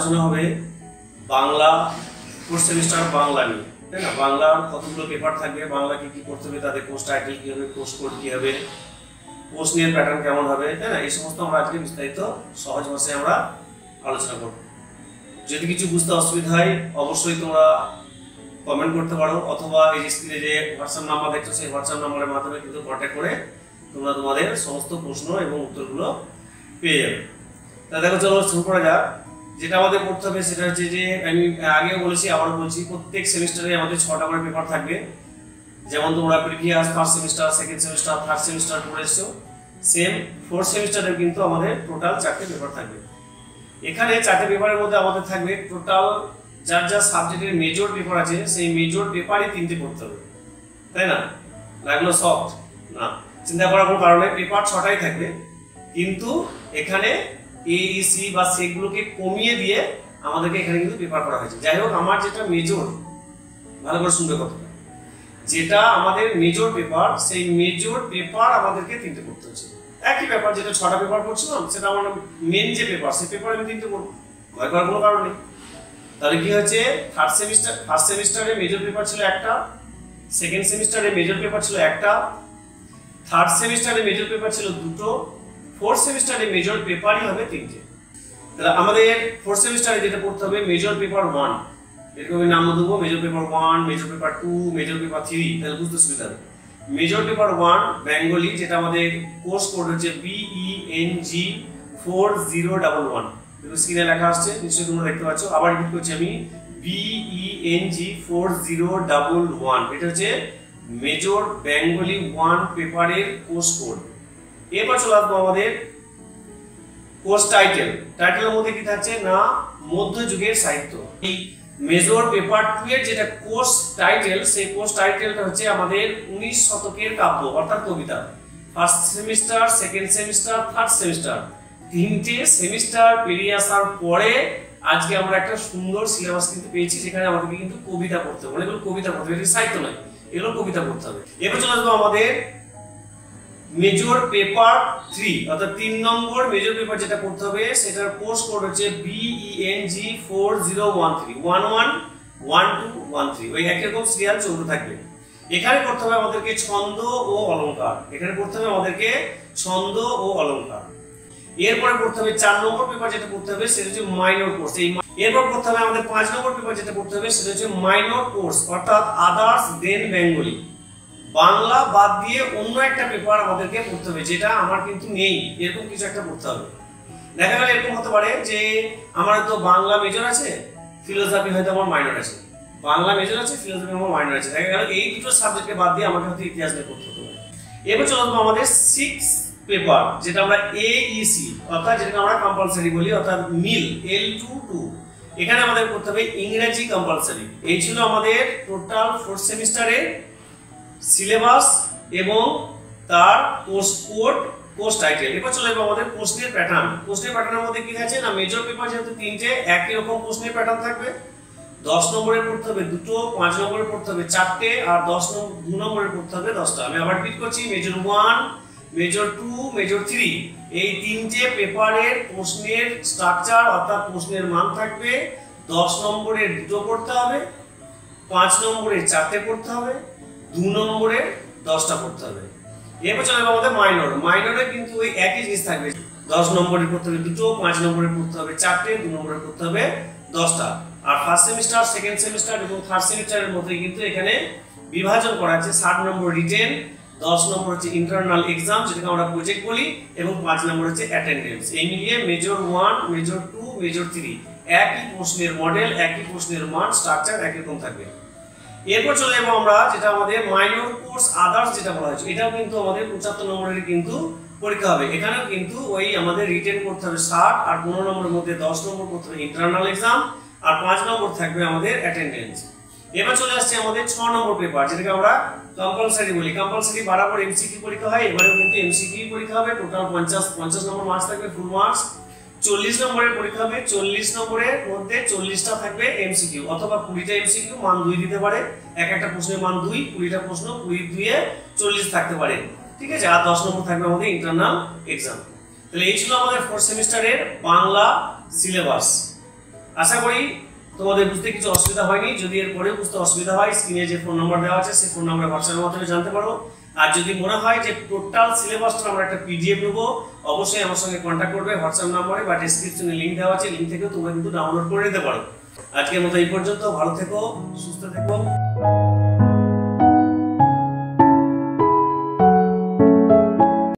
আলোচনা হবে Bangla fourth semester Bangla নিয়ে, তাই না? বাংলার কতগুলো পেপার থাকবে, বাংলা কি কি করতে হবে, তাদের কোর্স টাইটেল কি হবে, কোর্স কোড কি হবে, প্রশ্নের প্যাটার্ন কেমন হবে, তাই না? এই সমস্ত আমরা আজকে বিস্তারিত সহজ ভাষায় আমরা আলোচনা করব। যদি কিছু বুঝতে অসুবিধা হয় অবশ্যই তোমরা কমেন্ট করতে পারো, অথবা এই স্ক্রিনে যে হোয়াটসঅ্যাপ নাম্বার দেখছো সেই হোয়াটসঅ্যাপ নাম্বারের মাধ্যমে কিন্তু কন্ট্যাক্ট করে তোমরা তোমাদের সমস্ত প্রশ্ন এবং উত্তরগুলো পেয়ে যাবে। তা দেখো, চলো শুরু করা যাক। যেটা আমাদের করতে হবে সেটা হচ্ছে যে আমি আগেও বলেছি, আবারও বলছি, প্রত্যেক সেমিস্টারে আমাদের 6টা করে পেপার থাকবে। যেমন তোমরা previous first semester, second semester, third semester পড়ে এসছো, সেম ফোর্থ সেমিস্টারে কিন্তু আমাদের টোটাল 4টে পেপার থাকবে। এখানে 4টে পেপারের মধ্যে আমাদের থাকবে টোটাল যার যা সাবজেক্টের মেজর পেপার আছে সেই মেজর পেপারই 3টে পড়তে হবে, তাই না? লাগলো সফট না, চিন্তা করার কোনো কারণে পেপার 6টাই থাকবে, কিন্তু এখানে AEC বা সেগুলোকে কমিয়ে দিয়ে আমাদেরকে এখানে কিন্তু পেপার করা হয়েছে। যাই হোক, আমার যেটা মেজর, ভালো করে শুনবে কথাটা, যেটা আমাদের মেজর পেপার সেই মেজর পেপার আমাদেরকে 3টে পড়তে হচ্ছে। একই পেপার, যেটা 6টা পেপার পড়ছিলাম সেটা আমার মেন যে পেপার সেই পেপার আমি 3টে পড়বো, ভয় করার কোনো কারণ নেই। তাহলে কি হচ্ছে, ফার্স্ট সেমিস্টারে মেজর পেপার ছিল একটা, সেকেন্ড সেমিস্টারে মেজর পেপার ছিল একটা, থার্ড সেমিস্টারে মেজর পেপার ছিল 2টো, ফোর্থ সেমিস্টারে মেজর পেপারই হবে 3টে। তাহলে আমাদের ফোর্থ সেমিস্টারে যেটা পড়তে হবে মেজর পেপার 1, এরকম নাম দেবো, major paper 1, major paper 2, major paper 3, তাহলে বুঝতে সুবিধা হবে। মেজর পেপার 1 বেঙ্গলি, যেটা আমাদের কোর্স কোড হচ্ছে BENG 4011, দেখো স্ক্রিনে লেখা আসছে, নিশ্চয়ই তোমরা দেখতে পাচ্ছ। আবার রিপিট করছি আমি, BENG 4011, এটা হচ্ছে মেজর বেঙ্গলি 1 পেপারের কোর্স কোড। এবার চলে আসবো আমাদের কোর্স টাইটেলের মধ্যে কি থাকছে না, মধ্যযুগের সাহিত্য। এই মেজর পেপার 2 এর যেটা কোর্স টাইটেল, সেই কোর্স টাইটেলটা হচ্ছে আমাদের 19 শতকের কাব্য অর্থাৎ কবিতা। First semester, second semester, third semester, 3টে সেমিস্টার পেরিয়ে আসার পরে আজকে আমরা একটা সুন্দর সিলেবাস কিন্তু পেয়েছি, যেখানে আমাদেরকে কিন্তু কবিতা পড়তে হবে, এগুলো কবিতা পড়তে হবে, সাহিত্য নয়, এগুলো কবিতা পড়তে হবে। এবার চলে আসবো আমাদের মেজর পেপার 3, অর্থাৎ 3 নম্বর মেজর পেপার যেটা পড়তে হবে সেটার কোর্স কোড হচ্ছে BENG 4013, 11 12 13, ওই একই রকম সিরিয়াল চলতে থাকবে। এখানে পড়তে হবে আমাদেরকে ছন্দ ও অলংকার, এখানে পড়তে হবে আমাদেরকে ছন্দ ও অলংকার। এরপরে পড়তে হবে 4 নম্বর পেপার যেটা পড়তে হবে সেটা হচ্ছে মাইনর কোর্স। এরপর পড়তে হবে আমাদের 5 নম্বর পেপার যেটা পড়তে হবে সেটা হচ্ছে মাইনর কোর্স, অর্থাৎ আদার্স দেন বেঙ্গলি, বাংলা বাদ দিয়ে অন্য একটা পেপার আমাদেরকে পড়তে হবে, যেটা আমার কিন্তু নেই, এরকম কিছু একটা পড়তে হবে। দেখা গেল এরকম হতে পারে যে আমার তো বাংলা মেজর আছে, ফিলোসফি হয়তো আমার মাইনর আছে, বাংলা মেজর আছে, ফিলোসফি আমার মাইনর আছে, দেখা গেল এই দুটো সাবজেক্টকে বাদ দিয়ে আমাকে হয়তো ইতিহাস নিয়ে পড়তে হবে। এবার চলে আসবো আমাদের 6 পেপার, যেটা আমরা AEC, অর্থাৎ যেটাকে আমরা কম্পালসারি বলি, অর্থাৎ মিল L22, এখানে আমাদের করতে হবে ইংরেজি কম্পালসারি। এই ছিল আমাদের টোটাল ফোর্থ সেমিস্টারের সিলেবাস এবং তার কোর্স কোড, কোর্স টাইটেল। এবার চলে যাবো আমাদের প্রশ্নের প্যাটার্ন। প্রশ্নের প্যাটার্নের মধ্যে কি আছে না, মেজর পেপার যেহেতু 3টে, একই রকম প্রশ্নের প্যাটার্ন থাকবে। 10 নম্বরে পড়তে হবে 2টো, 5 নম্বরে পড়তে হবে 4টে, আর 2 নম্বরে পড়তে হবে 10টা। আমি আবার রিপিট করছি, মেজর 1, মেজর 2, মেজর 3, এই 3টে পেপারের প্রশ্নের স্ট্রাকচার অর্থাৎ প্রশ্নের মান থাকবে। 10 নম্বরে 2টো পড়তে হবে, 5 নম্বরে 4টে পড়তে হবে, 2 নম্বরে 10টা পড়তে হবে। এরপর চলে যাবো আমাদের মাইনরে কিন্তু ওই একই জিনিস থাকবে, 10 নম্বরে পড়তে হবে 2টো, 5 নম্বরে পড়তে হবে 4টে, 2 নম্বরে পড়তে হবে 10টা। আর ফার্স্ট সেমিস্টার, সেকেন্ড সেমিস্টার এবং থার্ড সেমিস্টারের মধ্যে কিন্তু এখানে বিভাজন করা আছে। 60 নম্বর রিটেন, 10 নম্বর হচ্ছে ইন্টারনাল এক্সাম যেটাকে আমরা প্রজেক্ট বলি, এবং 5 নম্বর হচ্ছে অ্যাটেন্ডেন্স। এই মিলিয়ে মেজর 1, মেজর 2, মেজর 3 একই প্রশ্নের মডেল, একই প্রশ্নের মান, স্ট্রাকচার একই রকম থাকবে। এরপর চলে যাবো আমরা যেটা আমাদের মাইনর কোর্স আদার্স যেটা বলা হয়েছে, এটাও কিন্তু আমাদের 75 নম্বরের কিন্তু পরীক্ষা হবে। এখানেও কিন্তু ওই আমাদের রিটেন করতে হবে 60, আর 15 নম্বরের মধ্যে 10 নম্বর করতে হবে ইন্টারনাল এক্সাম, আর 5 নম্বর থাকবে আমাদের অ্যাটেন্ডেন্স। এবার চলে আসছে আমাদের 6 নম্বর পেপার যেটাকে আমরা কম্পালসারি বলি। কম্পালসারি বরাবর এমসিকিউ পরীক্ষা হয়, এবারেও কিন্তু এমসিকিউ পরীক্ষা হবে। টোটাল 50 নম্বর মার্কস থাকবে, ফুল মার্কস। 40 নম্বরের পরীক্ষা হবে, 40 নম্বরের মধ্যে 40টা থাকবে এমসিকিউ, অথবা 20টা এমসিকিউ, মান 2 দিতে পারে, এক একটা প্রশ্নের মান 2, 20টা প্রশ্ন, 20 2 40 থাকতে পারে, ঠিক আছে। আর 10 নম্বর থাকবে আমাদের ইন্টারনাল এক্সাম। তাহলে এই ছিল আমাদের 4th সেমিস্টারের বাংলা সিলেবাস। আশা করি তোমাদের বুঝতে কিছু অসুবিধা হয়নি। যদি এর পরেও বুঝতে অসুবিধা হয়, স্ক্রিনে যে ফোন নাম্বার দেওয়া আছে সেই ফোন নাম্বারে হোয়াটসঅ্যাপের মাধ্যমে জানতে পারো। আর যদি মনে হয় যে টোটাল সিলেবাসটা আমরা একটা পিডিএফ নেবো, অবশ্যই আমার সঙ্গে কন্ট্যাক্ট করবে হোয়াটসঅ্যাপ নাম্বারে বা ডেসক্রিপশনে লিঙ্ক দেওয়া আছে, লিঙ্ক থেকেও তোমরা কিন্তু ডাউনলোড করে নিতে পারো। আজকের মতো এই পর্যন্ত, ভালো থেকো, সুস্থ থেকো।